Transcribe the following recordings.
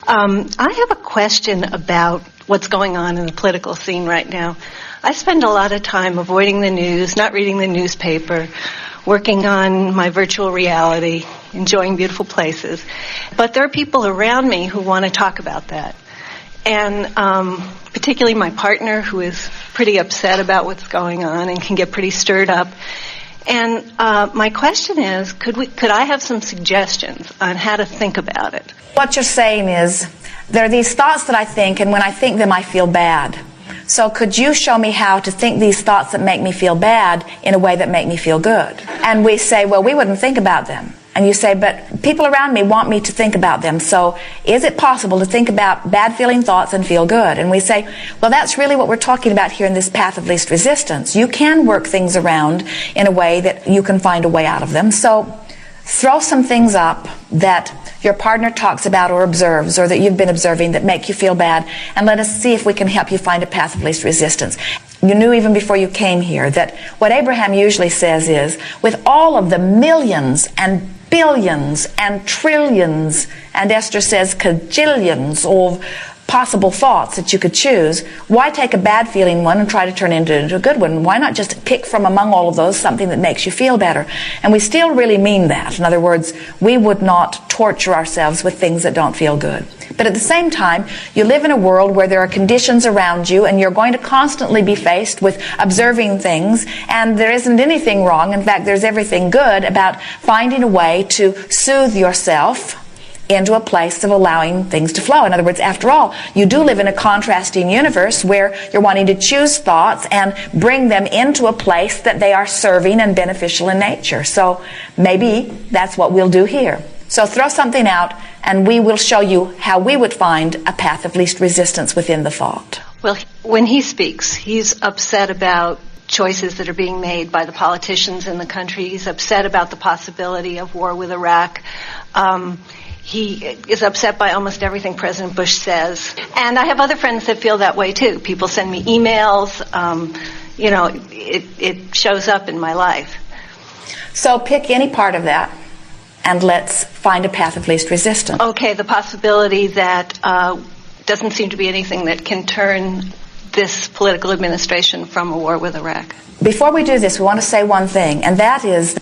I have a question about what's going on in the political scene right now. I spend a lot of time avoiding the news, not reading the newspaper, working on my virtual reality, enjoying beautiful places. But there are people around me who want to talk about that. And particularly my partner, who is pretty upset about what's going on and can get pretty stirred up. And my question is, could I have some suggestions on how to think about it? What you're saying is, there are these thoughts that I think, and when I think them, I feel bad. So could you show me how to think these thoughts that make me feel bad in a way that make me feel good? And we say, well, we wouldn't think about them. And you say, but people around me want me to think about them. So is it possible to think about bad feeling thoughts and feel good? And we say, well, that's really what we're talking about here in this path of least resistance. You can work things around in a way that you can find a way out of them. So throw some things up that your partner talks about or observes, or that you've been observing, that make you feel bad, and let us see if we can help you find a path of least resistance. You knew even before you came here that what Abraham usually says is, with all of the millions and billions and trillions, and Esther says cajillions of possible thoughts that you could choose, why take a bad feeling one and try to turn it into a good one? Why not just pick from among all of those something that makes you feel better? And we still really mean that. In other words, we would not torture ourselves with things that don't feel good. But at the same time, you live in a world where there are conditions around you, and you're going to constantly be faced with observing things, and there isn't anything wrong. In fact, there's everything good about finding a way to soothe yourself into a place of allowing things to flow. In other words, after all, you do live in a contrasting universe where you're wanting to choose thoughts and bring them into a place that they are serving and beneficial in nature. So maybe that's what we'll do here. So throw something out, and we will show you how we would find a path of least resistance within the thought. Well, when he speaks, he's upset about choices that are being made by the politicians in the country. He's upset about the possibility of war with Iraq. He is upset by almost everything President Bush says. And I have other friends that feel that way too. People send me emails. It shows up in my life. So pick any part of that, and let's find a path of least resistance. Okay, the possibility that doesn't seem to be anything that can turn this political administration from a war with Iraq. Before we do this, we want to say one thing, and that is,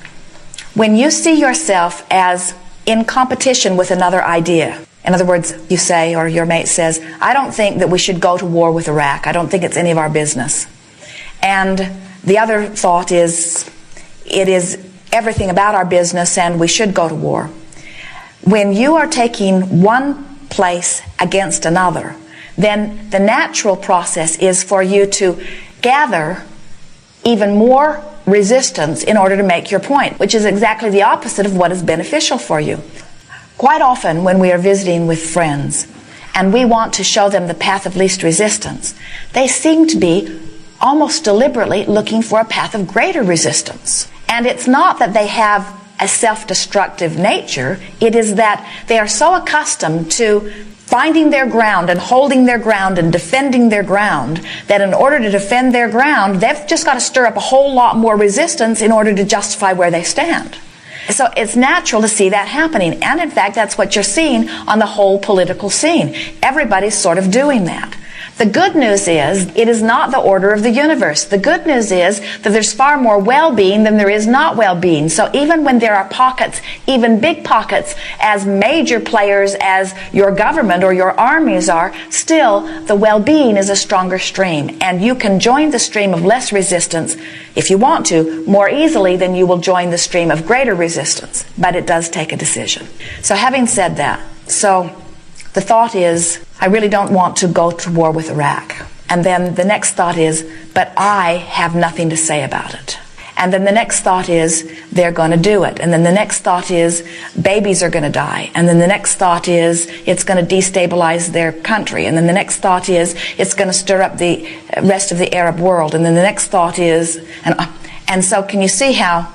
when you see yourself as in competition with another idea, in other words, you say, or your mate says, I don't think that we should go to war with Iraq. I don't think it's any of our business. And the other thought is, it is everything about our business and we should go to war. When you are taking one place against another, then the natural process is for you to gather even more resistance in order to make your point, which is exactly the opposite of what is beneficial for you. Quite often when we are visiting with friends and we want to show them the path of least resistance, they seem to be almost deliberately looking for a path of greater resistance. And it's not that they have a self-destructive nature, it is that they are so accustomed to finding their ground and holding their ground and defending their ground, that in order to defend their ground, they've just got to stir up a whole lot more resistance in order to justify where they stand. So it's natural to see that happening. And in fact, that's what you're seeing on the whole political scene. Everybody's sort of doing that. The good news is, it is not the order of the universe. The good news is that there's far more well-being than there is not well-being. So even when there are pockets, even big pockets, as major players as your government or your armies are, still the well-being is a stronger stream. And you can join the stream of less resistance, if you want to, more easily than you will join the stream of greater resistance. But it does take a decision. So having said that, the thought is, I really don't want to go to war with Iraq. And then the next thought is, but I have nothing to say about it. And then the next thought is, they're going to do it. And then the next thought is, babies are going to die. And then the next thought is, it's going to destabilize their country. And then the next thought is, it's going to stir up the rest of the Arab world. And then the next thought is, and so can you see how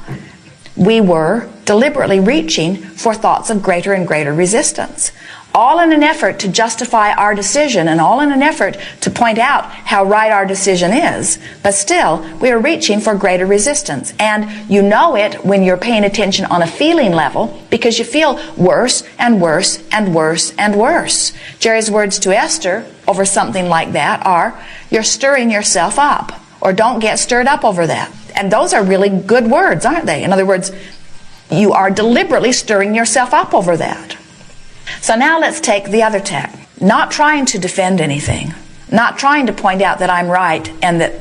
we were deliberately reaching for thoughts of greater and greater resistance, all in an effort to justify our decision and all in an effort to point out how right our decision is. But still, we are reaching for greater resistance. And you know it when you're paying attention on a feeling level, because you feel worse and worse and worse and worse. Jerry's words to Esther over something like that are, you're stirring yourself up, or don't get stirred up over that. And those are really good words, aren't they? In other words, you are deliberately stirring yourself up over that. So now let's take the other tack. Not trying to defend anything. Not trying to point out that I'm right and that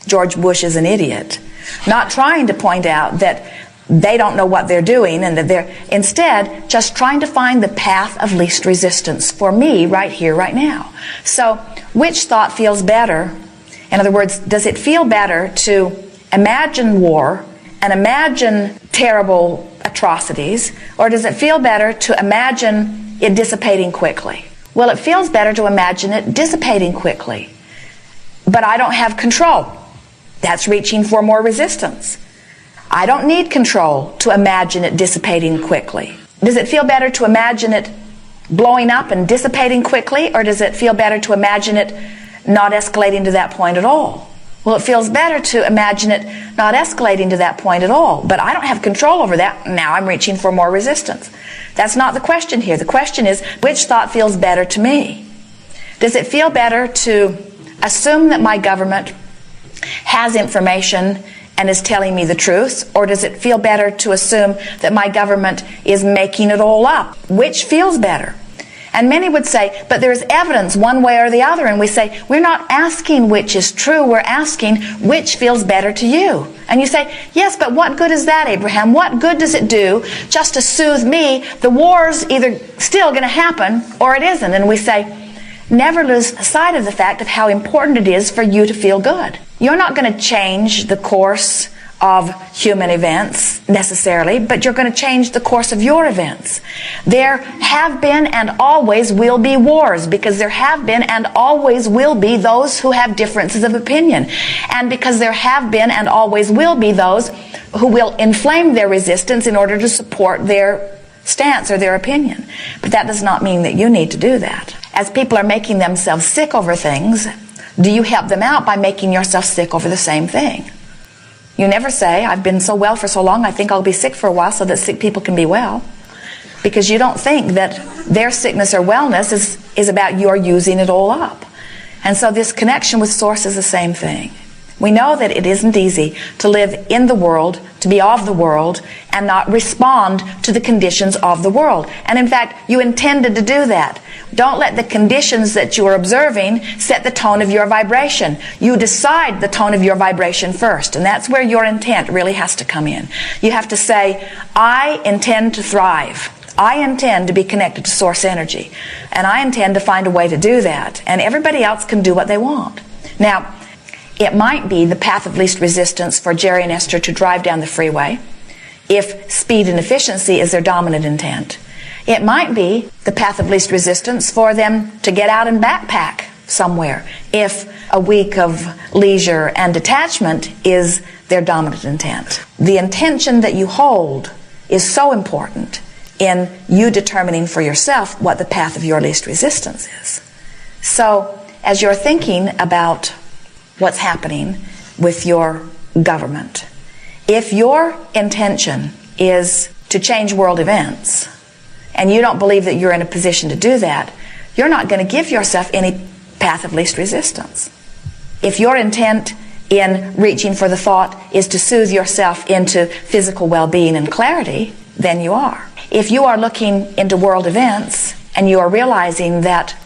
George Bush is an idiot. Not trying to point out that they don't know what they're doing and that they're... Instead, just trying to find the path of least resistance for me right here, right now. So, which thought feels better? In other words, does it feel better to imagine war and imagine terrible atrocities, or does it feel better to imagine it dissipating quickly? Well, it feels better to imagine it dissipating quickly. But I don't have control. That's reaching for more resistance. I don't need control to imagine it dissipating quickly. Does it feel better to imagine it blowing up and dissipating quickly, or does it feel better to imagine it not escalating to that point at all? Well, it feels better to imagine it not escalating to that point at all. But I don't have control over that. Now I'm reaching for more resistance. That's not the question here. The question is, which thought feels better to me? Does it feel better to assume that my government has information and is telling me the truth? Or does it feel better to assume that my government is making it all up? Which feels better? And many would say, but there's evidence one way or the other. And we say, we're not asking which is true. We're asking which feels better to you. And you say, yes, but what good is that, Abraham? What good does it do just to soothe me? The war's either still going to happen or it isn't. And we say, never lose sight of the fact of how important it is for you to feel good. You're not going to change the course of human events necessarily, but you're going to change the course of your events. There have been and always will be wars, because there have been and always will be those who have differences of opinion, and because there have been and always will be those who will inflame their resistance in order to support their stance or their opinion. But that does not mean that you need to do that. As people are making themselves sick over things, do you help them out by making yourself sick over the same thing? You never say, I've been so well for so long, I think I'll be sick for a while so that sick people can be well. Because you don't think that their sickness or wellness is about your using it all up. And so this connection with Source is the same thing. We know that it isn't easy to live in the world, to be of the world, and not respond to the conditions of the world. And in fact, you intended to do that. Don't let the conditions that you are observing set the tone of your vibration. You decide the tone of your vibration first, and that's where your intent really has to come in. You have to say, I intend to thrive. I intend to be connected to Source energy, and I intend to find a way to do that, and everybody else can do what they want. Now, it might be the path of least resistance for Jerry and Esther to drive down the freeway if speed and efficiency is their dominant intent. It might be the path of least resistance for them to get out and backpack somewhere if a week of leisure and detachment is their dominant intent. The intention that you hold is so important in you determining for yourself what the path of your least resistance is. So, as you're thinking about what's happening with your government, if your intention is to change world events, and you don't believe that you're in a position to do that, you're not going to give yourself any path of least resistance. If your intent in reaching for the thought is to soothe yourself into physical well-being and clarity, then you are. If you are looking into world events and you are realizing that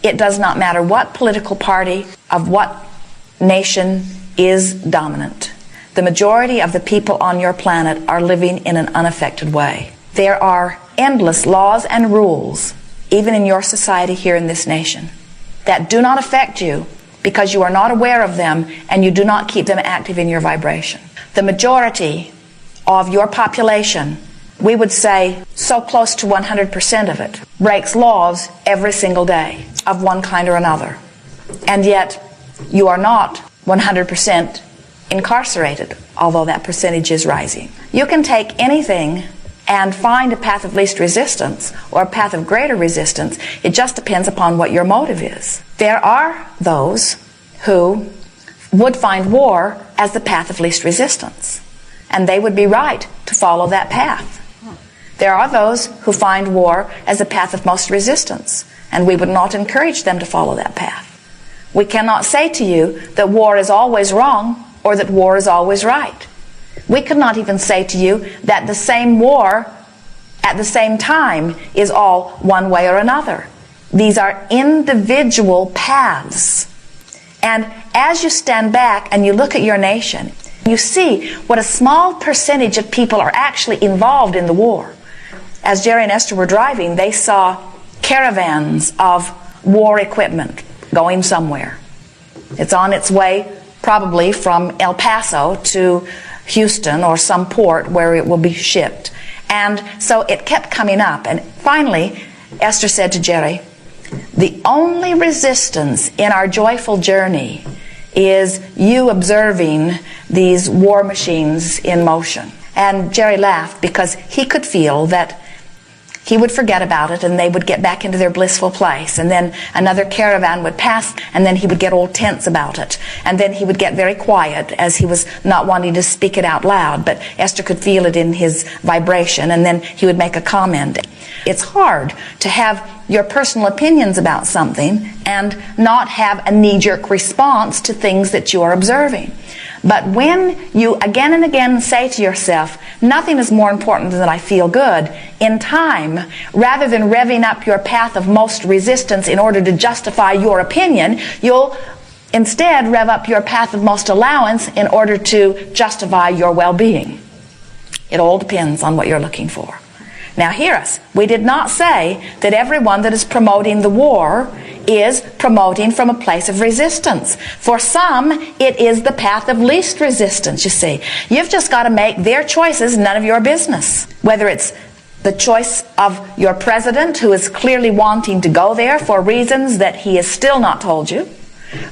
it does not matter what political party of what nation is dominant, the majority of the people on your planet are living in an unaffected way. There are endless laws and rules, even in your society here in this nation, that do not affect you because you are not aware of them and you do not keep them active in your vibration. The majority of your population, we would say so close to 100% of it, breaks laws every single day of one kind or another. And yet, you are not 100% incarcerated. although that percentage is rising. You can take anything and find a path of least resistance or a path of greater resistance. It just depends upon what your motive is. There are those who would find war as the path of least resistance, and they would be right to follow that path. There are those who find war as a path of most resistance, and we would not encourage them to follow that path. We cannot say to you that war is always wrong or that war is always right. We could not even say to you that the same war at the same time is all one way or another. These are individual paths. And as you stand back and you look at your nation, you see what a small percentage of people are actually involved in the war. As Jerry and Esther were driving, they saw caravans of war equipment going somewhere. It's on its way probably from El Paso to Houston or some port where it will be shipped. And so it kept coming up. And finally, Esther said to Jerry, the only resistance in our joyful journey is you observing these war machines in motion. And Jerry laughed because he could feel that he would forget about it and they would get back into their blissful place. And then another caravan would pass and then he would get all tense about it. And then he would get very quiet as he was not wanting to speak it out loud. But Esther could feel it in his vibration, and then he would make a comment. It's hard to have your personal opinions about something and not have a knee-jerk response to things that you are observing. But when you again and again say to yourself, nothing is more important than that I feel good, in time, rather than revving up your path of most resistance in order to justify your opinion, you'll instead rev up your path of most allowance in order to justify your well-being. It all depends on what you're looking for. Now hear us. We did not say that everyone that is promoting the war is promoting from a place of resistance. For some, it is the path of least resistance, you see. You've just got to make their choices none of your business. Whether it's the choice of your president, who is clearly wanting to go there for reasons that he has still not told you,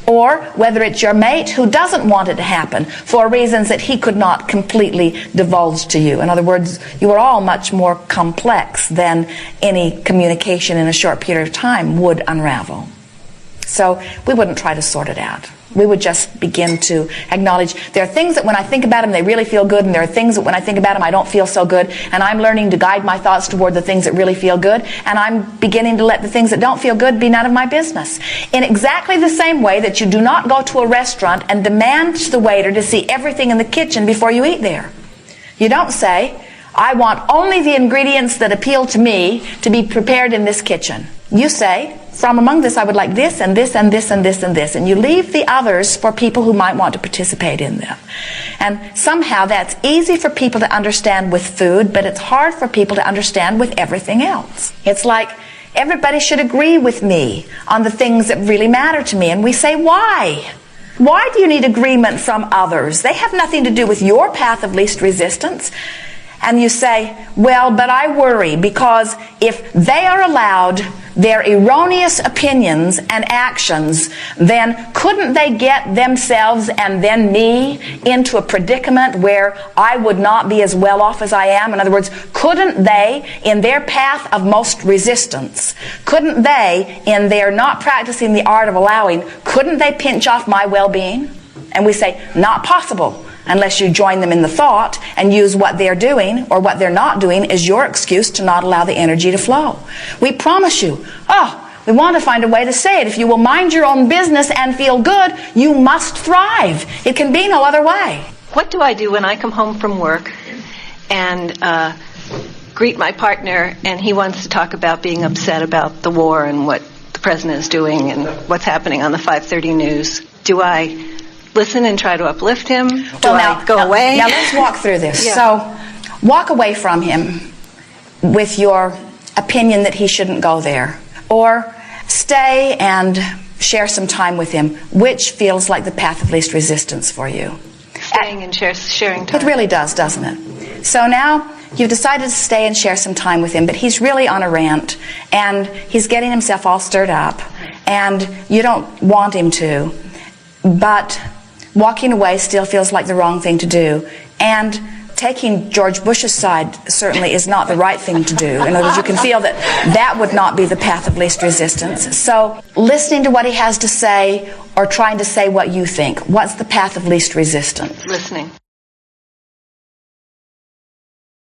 or whether it's your mate who doesn't want it to happen for reasons that he could not completely divulge to you. In other words, you are all much more complex than any communication in a short period of time would unravel. So we wouldn't try to sort it out. We would just begin to acknowledge there are things that when I think about them they really feel good, and there are things that when I think about them I don't feel so good, and I'm learning to guide my thoughts toward the things that really feel good, and I'm beginning to let the things that don't feel good be none of my business. In exactly the same way that you do not go to a restaurant and demand the waiter to see everything in the kitchen before you eat there. You don't say, I want only the ingredients that appeal to me to be prepared in this kitchen. You say, from among this I would like this and this and this and this and this, and you leave the others for people who might want to participate in them. And somehow that's easy for people to understand with food, but it's hard for people to understand with everything else. It's like everybody should agree with me on the things that really matter to me, and we say, why? Why do you need agreement from others? They have nothing to do with your path of least resistance. And you say, well, but I worry because if they are allowed their erroneous opinions and actions, then couldn't they get themselves and then me into a predicament where I would not be as well off as I am? In other words, couldn't they, in their path of most resistance, couldn't they, in their not practicing the art of allowing, couldn't they pinch off my well-being? And we say, not possible. Unless you join them in the thought and use what they're doing or what they're not doing as your excuse to not allow the energy to flow. We promise you, we want to find a way to say it. If you will mind your own business and feel good, you must thrive. It can be no other way. What do I do when I come home from work and greet my partner and he wants to talk about being upset about the war and what the president is doing and what's happening on the 5:30 news? Do I listen and try to uplift him? Do I go away? Now let's walk through this. Yeah. So walk away from him with your opinion that he shouldn't go there. Or stay and share some time with him. Which feels like the path of least resistance for you? Staying and sharing time. It really does, doesn't it? So now you've decided to stay and share some time with him, but he's really on a rant, and he's getting himself all stirred up, and you don't want him to. But walking away still feels like the wrong thing to do. And taking George Bush's side certainly is not the right thing to do. In other words, you can feel that that would not be the path of least resistance. So listening to what he has to say or trying to say what you think, what's the path of least resistance? Listening.